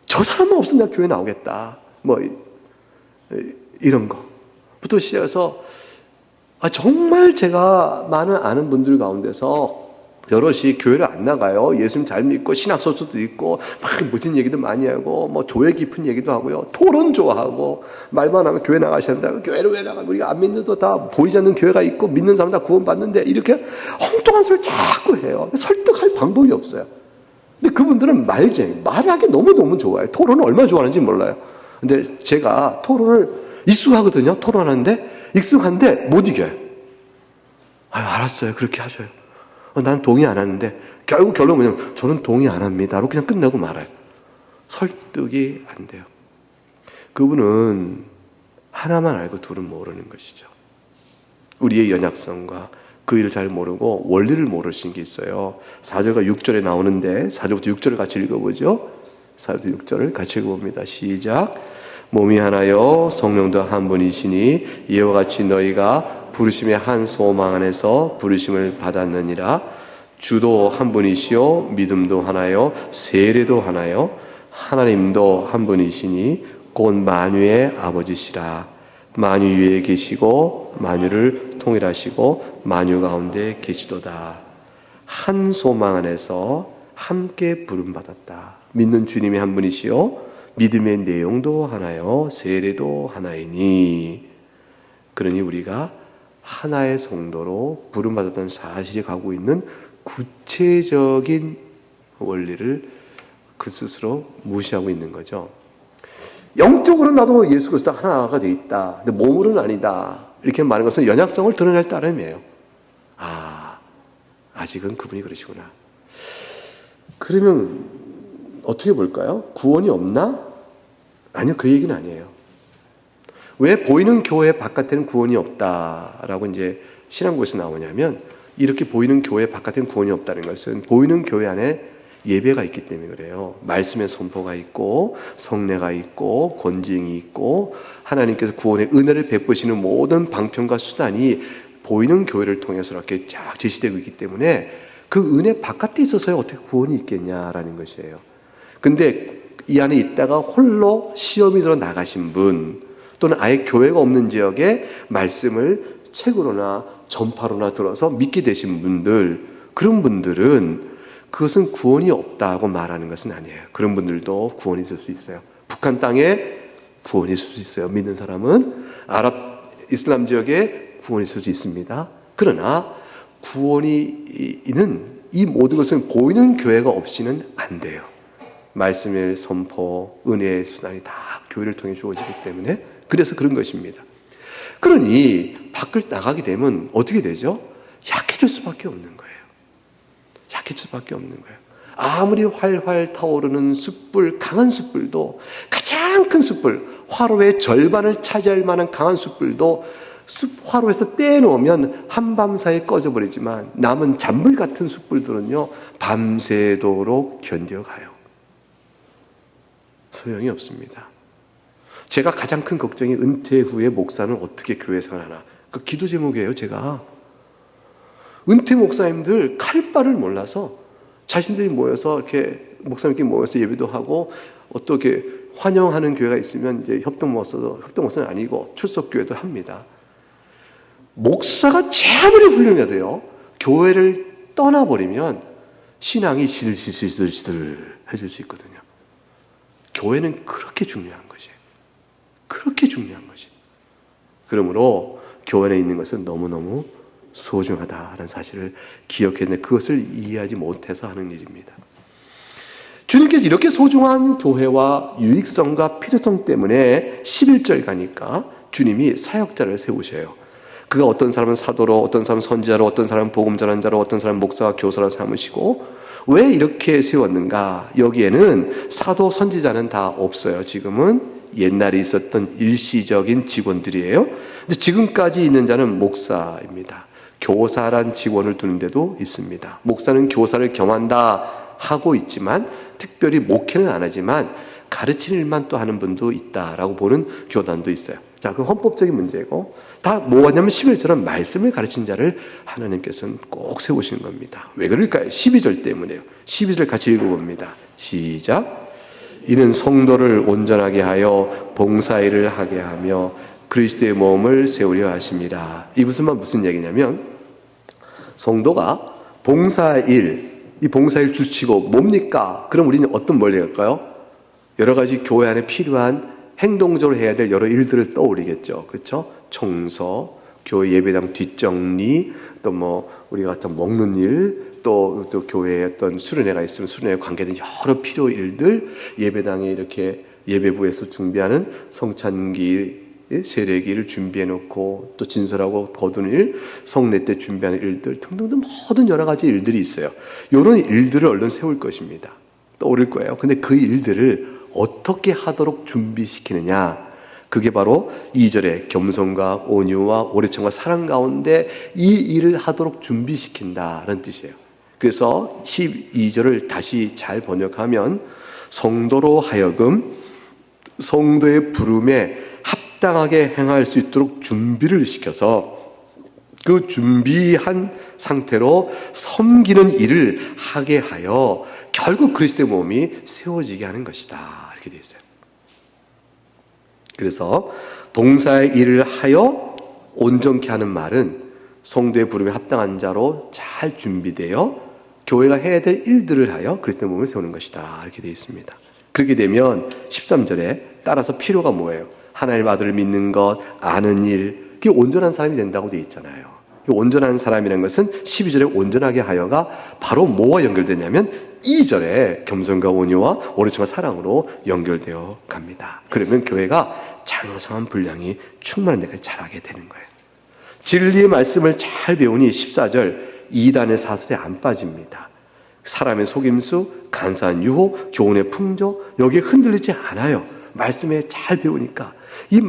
저 사람만 없으면 교회 나오겠다. 이런 거부터 시작해서, 정말 제가 많은 아는 분들 가운데서 여럿이 교회를 안 나가요. 예수님 잘 믿고 신학서적도 있고 막 멋진 얘기도 많이 하고 조예 깊은 얘기도 하고요. 토론 좋아하고 말만 하면 교회 나가셔야 된다. 교회를 왜 나가? 우리가 안 믿는도 다 보이지 않는 교회가 있고 믿는 사람 다 구원받는데, 이렇게 엉뚱한 소리 자꾸 해요. 설득할 방법이 없어요. 근데 그분들은 말하기 너무너무 좋아요. 토론을 얼마나 좋아하는지 몰라요. 근데 제가 토론을 익숙하거든요. 토론하는데 익숙한데 못 이겨요. 알았어요. 그렇게 하셔요. 난 동의 안 하는데, 결국 결론은 뭐냐면 저는 동의 안 합니다로 그냥 끝나고 말아요. 설득이 안 돼요. 그분은 하나만 알고 둘은 모르는 것이죠. 우리의 연약성과 그 일을 잘 모르고 원리를 모르시는 게 있어요. 4절과 6절에 나오는데 4절부터 6절을 같이 읽어보죠. 4절부터 6절을 같이 읽어봅니다. 시작. 몸이 하나요 성령도 한 분이시니 이와 같이 너희가 부르심의 한 소망 안에서 부르심을 받았느니라. 주도 한 분이시요 믿음도 하나요 세례도 하나요 하나님도 한 분이시니 곧 만유의 아버지시라. 만유 위에 계시고 만유를 통일하시고 만유 가운데 계시도다. 한 소망 안에서 함께 부름받았다. 믿는 주님이 한 분이시요 믿음의 내용도 하나요 세례도 하나이니. 그러니 우리가 하나의 성도로 부름받았던 사실이 가고 있는 구체적인 원리를 그 스스로 무시하고 있는 거죠. 영적으로 나도 예수 그리스도 하나가 되어 있다. 근데 몸으로는 아니다. 이렇게 말하는 것은 연약성을 드러낼 따름이에요. 아직은 그분이 그러시구나. 그러면 어떻게 볼까요? 구원이 없나? 아니요, 그 얘기는 아니에요. 왜 보이는 교회 바깥에는 구원이 없다라고 이제 신앙고에서 나오냐면, 이렇게 보이는 교회 바깥에는 구원이 없다는 것은 보이는 교회 안에 예배가 있기 때문에 그래요. 말씀의 선포가 있고 성례가 있고 권징이 있고 하나님께서 구원의 은혜를 베푸시는 모든 방편과 수단이 보이는 교회를 통해서 이렇게 쫙 제시되고 있기 때문에 그 은혜 바깥에 있어서야 어떻게 구원이 있겠냐라는 것이에요. 근데 이 안에 있다가 홀로 시험이 들어 나가신 분, 또는 아예 교회가 없는 지역에 말씀을 책으로나 전파로나 들어서 믿게 되신 분들, 그런 분들은 그것은 구원이 없다고 말하는 것은 아니에요. 그런 분들도 구원이 있을 수 있어요. 북한 땅에 구원이 있을 수 있어요. 믿는 사람은 아랍 이슬람 지역에 구원이 있을 수 있습니다. 그러나 구원이 있는 이 모든 것은 보이는 교회가 없이는 안 돼요. 말씀의 선포, 은혜의 수단이 다 교회를 통해 주어지기 때문에 그래서 그런 것입니다. 그러니 밖을 나가게 되면 어떻게 되죠? 약해질 수밖에 없는 거예요. 약해질 수밖에 없는 거예요. 아무리 활활 타오르는 숯불, 강한 숯불도, 가장 큰 숯불, 화로의 절반을 차지할 만한 강한 숯불도 화로에서 떼놓으면 한밤사이에 꺼져버리지만 남은 잔불 같은 숯불들은요 밤새도록 견뎌가요. 소용이 없습니다. 제가 가장 큰 걱정이 은퇴 후에 목사는 어떻게 교회 생활하나. 그 기도 제목이에요. 제가 은퇴 목사님들 칼바를 몰라서 자신들이 모여서 이렇게 목사님끼리 모여서 예배도 하고 어떻게 환영하는 교회가 있으면 이제 협동목사는 아니고 출석교회도 합니다. 목사가 아무리 훌륭해도요 교회를 떠나버리면 신앙이 시들시들시들 해질 수 있거든요. 교회는 그렇게 중요한 것이에요. 그렇게 중요한 것이에요. 그러므로 교회 안에 있는 것은 너무너무 소중하다는 사실을 기억했는데 그것을 이해하지 못해서 하는 일입니다. 주님께서 이렇게 소중한 교회와 유익성과 필요성 때문에 11절 가니까 주님이 사역자를 세우셔요. 그가 어떤 사람은 사도로, 어떤 사람은 선지자로, 어떤 사람은 복음 전환자로, 어떤 사람은 목사와 교사로 삼으시고 왜 이렇게 세웠는가? 여기에는 사도, 선지자는 다 없어요. 지금은 옛날에 있었던 일시적인 직원들이에요. 근데 지금까지 있는 자는 목사입니다. 교사란 직원을 두는 데도 있습니다. 목사는 교사를 겸한다 하고 있지만 특별히 목회는 안 하지만 가르치는 일만 또 하는 분도 있다라고 보는 교단도 있어요. 자, 그건 헌법적인 문제고 다 뭐냐면 11절은 말씀을 가르친 자를 하나님께서는 꼭 세우시는 겁니다. 왜 그럴까요? 12절 때문에요. 12절 같이 읽어봅니다. 시작. 이는 성도를 온전하게 하여 봉사일을 하게 하며 그리스도의 몸을 세우려 하십니다. 이 무슨 얘기냐면 성도가 봉사일, 이 봉사일 줄치고 뭡니까? 그럼 우리는 어떤 뭘 할까요? 여러 가지 교회 안에 필요한 행동적으로 해야 될 여러 일들을 떠올리겠죠. 그렇죠? 청소, 교회 예배당 뒷정리, 또 뭐 우리가 좀 먹는 일, 또 교회에 어떤 수련회가 있으면 수련회에 관계된 여러 필요 일들, 예배당에 이렇게 예배부에서 준비하는 성찬기, 세례기를 준비해 놓고 또 진설하고 거두는 일, 성례 때 준비하는 일들 등등등 모든 여러 가지 일들이 있어요. 이런 일들을 얼른 세울 것입니다. 떠오를 거예요. 근데 그 일들을 어떻게 하도록 준비시키느냐? 그게 바로 2절에 겸손과 온유와 오래 참과 사랑 가운데 이 일을 하도록 준비시킨다는 뜻이에요. 그래서 12절을 다시 잘 번역하면 성도로 하여금 성도의 부름에 합당하게 행할 수 있도록 준비를 시켜서 그 준비한 상태로 섬기는 일을 하게 하여 결국 그리스도의 몸이 세워지게 하는 것이다. 이렇게 되어 있어요. 그래서 봉사의 일을 하여 온전케 하는 말은 성도의 부름에 합당한 자로 잘 준비되어 교회가 해야 될 일들을 하여 그리스도의 몸을 세우는 것이다. 이렇게 되어 있습니다. 그렇게 되면 13절에 따라서 필요가 뭐예요? 하나님 아들을 믿는 것, 아는 일, 그게 온전한 사람이 된다고 되어 있잖아요. 온전한 사람이라는 것은 12절에 온전하게 하여가 바로 뭐와 연결되냐면 2절에 겸손과 온유와 오래 참과 사랑으로 연결되어 갑니다. 그러면 교회가 장성한 분량이 충만한 데까지 자라게 되는 거예요. 진리의 말씀을 잘 배우니 14절 이단의 사슬에 안 빠집니다. 사람의 속임수, 간사한 유혹, 교훈의 풍조 여기에 흔들리지 않아요. 말씀에 잘 배우니까. 이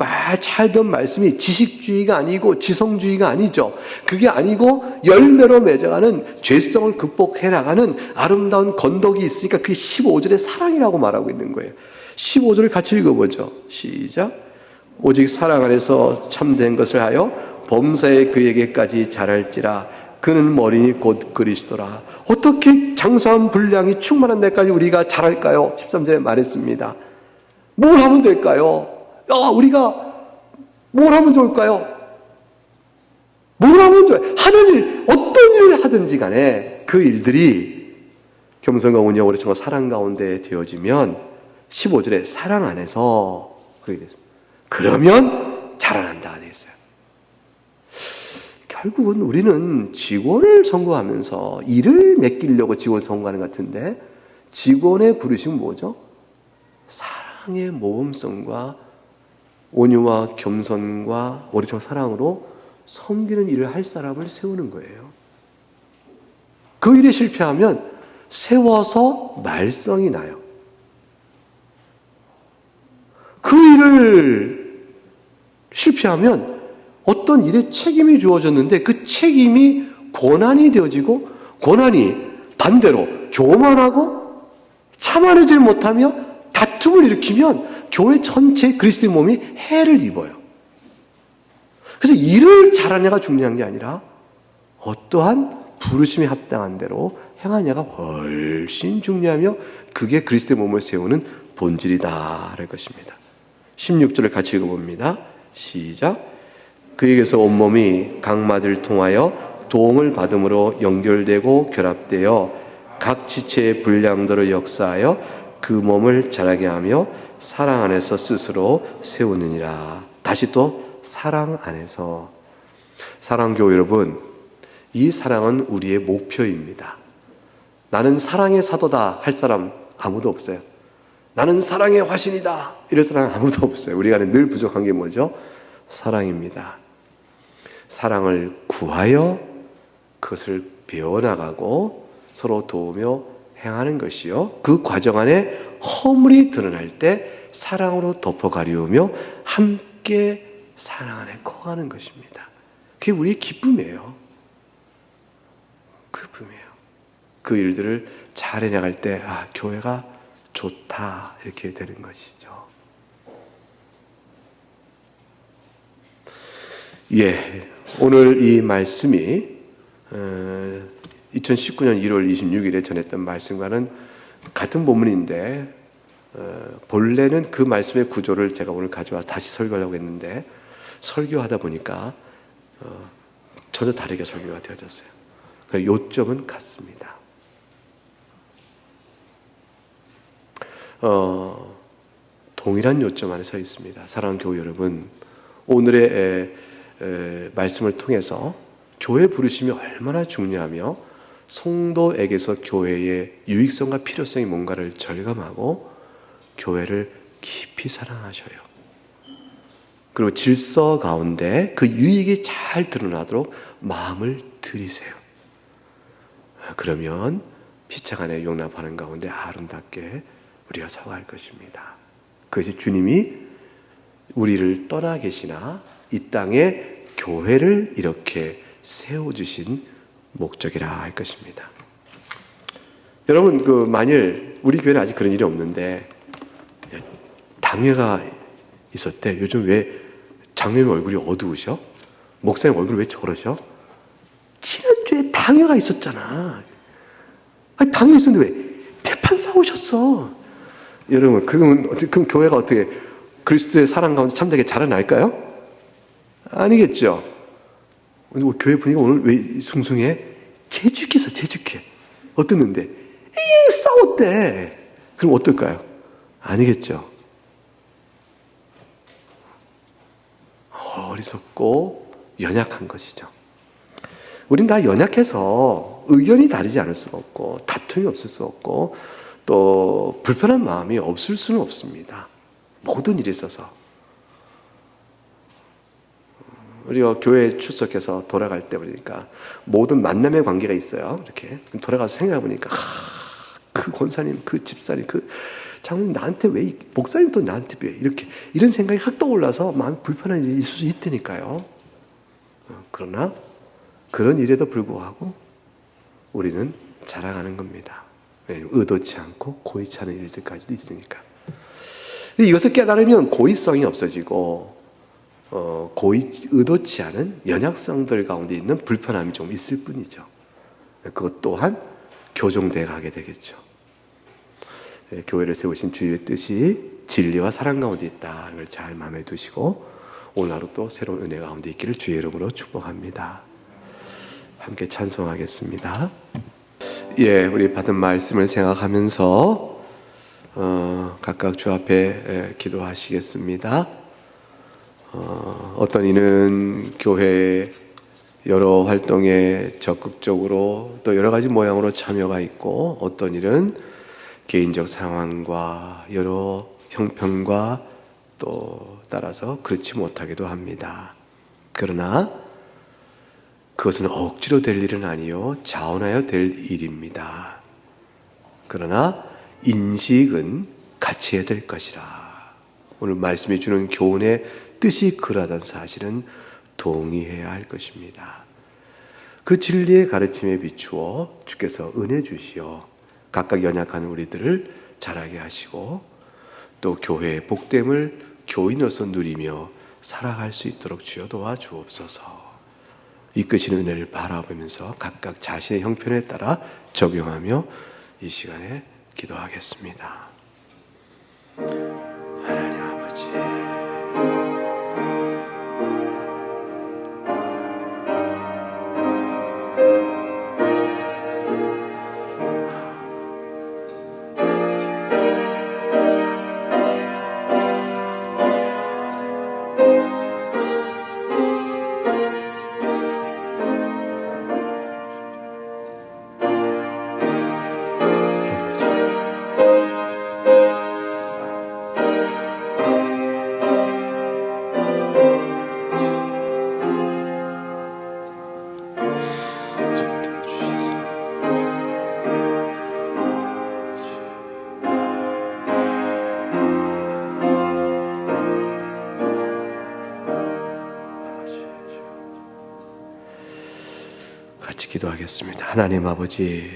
잘 배운 말씀이 지식주의가 아니고 지성주의가 아니죠. 그게 아니고 열매로 맺어가는 죄성을 극복해 나가는 아름다운 건덕이 있으니까 그게 15절의 사랑이라고 말하고 있는 거예요. 15절을 같이 읽어보죠. 시작. 오직 사랑 안에서 참된 것을 하여 범사에 그에게까지 자랄지라. 그는 머리니 곧 그리스도라. 어떻게 장수한 분량이 충만한 데까지 우리가 자랄까요? 13절에 말했습니다. 뭘 하면 될까요? 우리가 뭘 하면 좋을까요? 뭘 하면 좋아요? 하는 일, 어떤 일을 하든지 간에 그 일들이 겸손과 온유와 오래 참고 사랑 가운데 되어지면 15절에 사랑 안에서 그렇게 됐습니다. 그러면 자라난다 되겠어요. 결국은 우리는 직원을 선거하면서 일을 맡기려고 직원을 선거하는 것 같은데 직원의 부르심은 뭐죠? 사랑의 모범성과 온유와 겸손과 오래 참고 사랑으로 섬기는 일을 할 사람을 세우는 거예요. 그 일에 실패하면 세워서 말썽이 나요. 그 일을 실패하면 어떤 일에 책임이 주어졌는데 그 책임이 고난이 되어지고 고난이 반대로 교만하고 참아내질 못하며 다툼을 일으키면 교회 전체 그리스도의 몸이 해를 입어요. 그래서 일을 잘하냐가 중요한 게 아니라 어떠한 부르심에 합당한 대로 행하냐가 훨씬 중요하며 그게 그리스도의 몸을 세우는 본질이다 할 것입니다. 16절을 같이 읽어봅니다. 시작. 그에게서 온몸이 각마디를 통하여 도움을 받음으로 연결되고 결합되어 각 지체의 분량대로 역사하여 그 몸을 자라게 하며 사랑 안에서 스스로 세우느니라. 다시 또 사랑 안에서. 사랑교회 여러분, 이 사랑은 우리의 목표입니다. 나는 사랑의 사도다 할 사람 아무도 없어요. 나는 사랑의 화신이다 이럴 사람 아무도 없어요. 우리가 늘 부족한 게 뭐죠? 사랑입니다. 사랑을 구하여 그것을 배워나가고 서로 도우며 행하는 것이요. 그 과정 안에 허물이 드러날 때 사랑으로 덮어가리우며 함께 사랑 안에 커가는 것입니다. 그게 우리의 기쁨이에요. 기쁨이에요. 그 일들을 잘 해나갈 때 교회가 좋다 이렇게 되는 것이죠. 오늘 이 말씀이 2019년 1월 26일에 전했던 말씀과는 같은 본문인데 본래는 그 말씀의 구조를 제가 오늘 가져와서 다시 설교하려고 했는데 설교하다 보니까 전혀 다르게 설교가 되어졌어요. 그러니까 요점은 같습니다. 동일한 요점 안에 서 있습니다. 사랑하는 교회 여러분, 오늘의 말씀을 통해서 교회 부르심이 얼마나 중요하며 성도에게서 교회의 유익성과 필요성이 뭔가를 절감하고 교회를 깊이 사랑하셔요. 그리고 질서 가운데 그 유익이 잘 드러나도록 마음을 들이세요. 그러면 피차 간에 용납하는 가운데 아름답게 우리가 서갈 것입니다. 그것이 주님이 우리를 떠나 계시나 이 땅에 교회를 이렇게 세워주신 목적이라 할 것입니다. 여러분, 만일 우리 교회는 아직 그런 일이 없는데 당회가 있었대. 요즘 왜 장로님 얼굴이 어두우셔? 목사님 얼굴이 왜 저러셔? 지난주에 당회가 있었잖아. 아니, 당회 있었는데 왜 대판 싸우셨어? 여러분, 그럼 교회가 어떻게 그리스도의 사랑 가운데 참되게 자라날까요? 아니겠죠. 교회 분위기가 오늘 왜 숭숭해? 재주기서 재주기. 어땠는데? 싸웠대. 그럼 어떨까요? 아니겠죠. 어리석고 연약한 것이죠. 우린 다 연약해서 의견이 다르지 않을 수가 없고 다툼이 없을 수 없고 또 불편한 마음이 없을 수는 없습니다. 모든 일에 있어서. 우리가 교회에 출석해서 돌아갈 때 보니까 모든 만남의 관계가 있어요. 이렇게 돌아가서 생각해 보니까 그 권사님, 그 집사님, 그 장로님 나한테 왜, 목사님 또 나한테 왜 이렇게 이런 생각이 확 떠올라서 마음이 불편한 일이 있을 수 있다니까요. 그러나 그런 일에도 불구하고 우리는 자라가는 겁니다. 의도치 않고 고의치 않은 일들까지도 있으니까. 이것을 깨달으면 고의성이 없어지고 의도치 않은 연약성들 가운데 있는 불편함이 좀 있을 뿐이죠. 그것 또한 교정돼 가게 되겠죠. 교회를 세우신 주의 뜻이 진리와 사랑 가운데 있다는 걸 잘 마음에 두시고 오늘 하루 또 새로운 은혜 가운데 있기를 주의 이름으로 축복합니다. 함께 찬송하겠습니다. 우리 받은 말씀을 생각하면서 각각 주 앞에 기도하시겠습니다. 어떤 이는 교회 여러 활동에 적극적으로 또 여러 가지 모양으로 참여가 있고, 어떤 일은 개인적 상황과 여러 형편과 또 따라서 그렇지 못하기도 합니다. 그러나 그것은 억지로 될 일은 아니요 자원하여 될 일입니다. 그러나 인식은 같이 해야 될 것이라. 오늘 말씀이 주는 교훈의 뜻이 그러하다는 사실은 동의해야 할 것입니다. 그 진리의 가르침에 비추어 주께서 은혜 주시어 각각 연약한 우리들을 자라게 하시고, 또 교회의 복됨을 교인으로서 누리며 살아갈 수 있도록 주여 도와주옵소서. 이끄시는 은혜를 바라보면서 각각 자신의 형편에 따라 적용하며 이 시간에 기도하겠습니다. 하나님 아버지, 같이 기도하겠습니다. 하나님 아버지,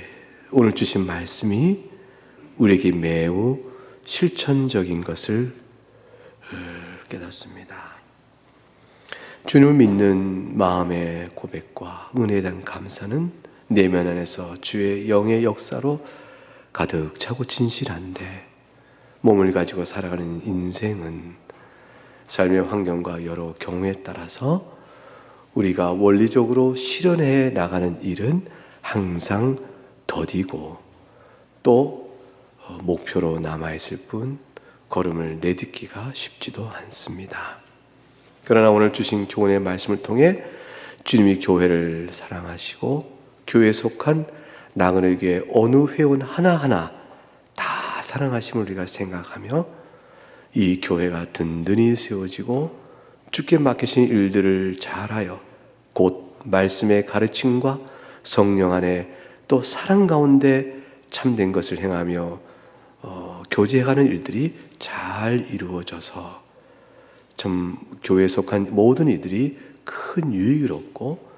오늘 주신 말씀이 우리에게 매우 실천적인 것을 깨닫습니다. 주님을 믿는 마음의 고백과 은혜에 대한 감사는 내면 안에서 주의 영의 역사로 가득 차고 진실한데, 몸을 가지고 살아가는 인생은 삶의 환경과 여러 경우에 따라서 우리가 원리적으로 실현해 나가는 일은 항상 더디고 또 목표로 남아있을 뿐 걸음을 내딛기가 쉽지도 않습니다. 그러나 오늘 주신 교훈의 말씀을 통해 주님이 교회를 사랑하시고 교회에 속한 나그네 교회 어느 회원 하나하나 다 사랑하심을 우리가 생각하며 이 교회가 든든히 세워지고 주께 맡기신 일들을 잘하여 곧 말씀의 가르침과 성령 안에 또 사랑 가운데 참된 것을 행하며 교제하는 일들이 잘 이루어져서 참 교회에 속한 모든 이들이 큰 유익을 얻고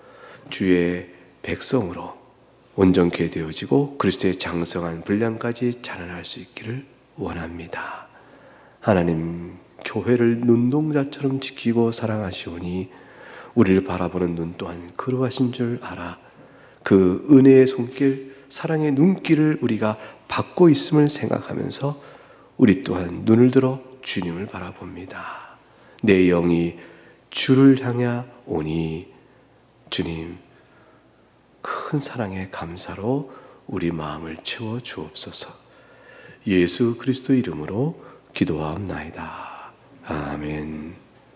주의 백성으로 온전케 되어지고 그리스도의 장성한 분량까지 자라날 수 있기를 원합니다. 하나님, 교회를 눈동자처럼 지키고 사랑하시오니 우리를 바라보는 눈 또한 그러하신 줄 알아. 그 은혜의 손길, 사랑의 눈길을 우리가 받고 있음을 생각하면서 우리 또한 눈을 들어 주님을 바라봅니다. 내 영이 주를 향해 오니 주님, 큰 사랑의 감사로 우리 마음을 채워 주옵소서. 예수 그리스도 이름으로 기도하옵나이다. 아멘.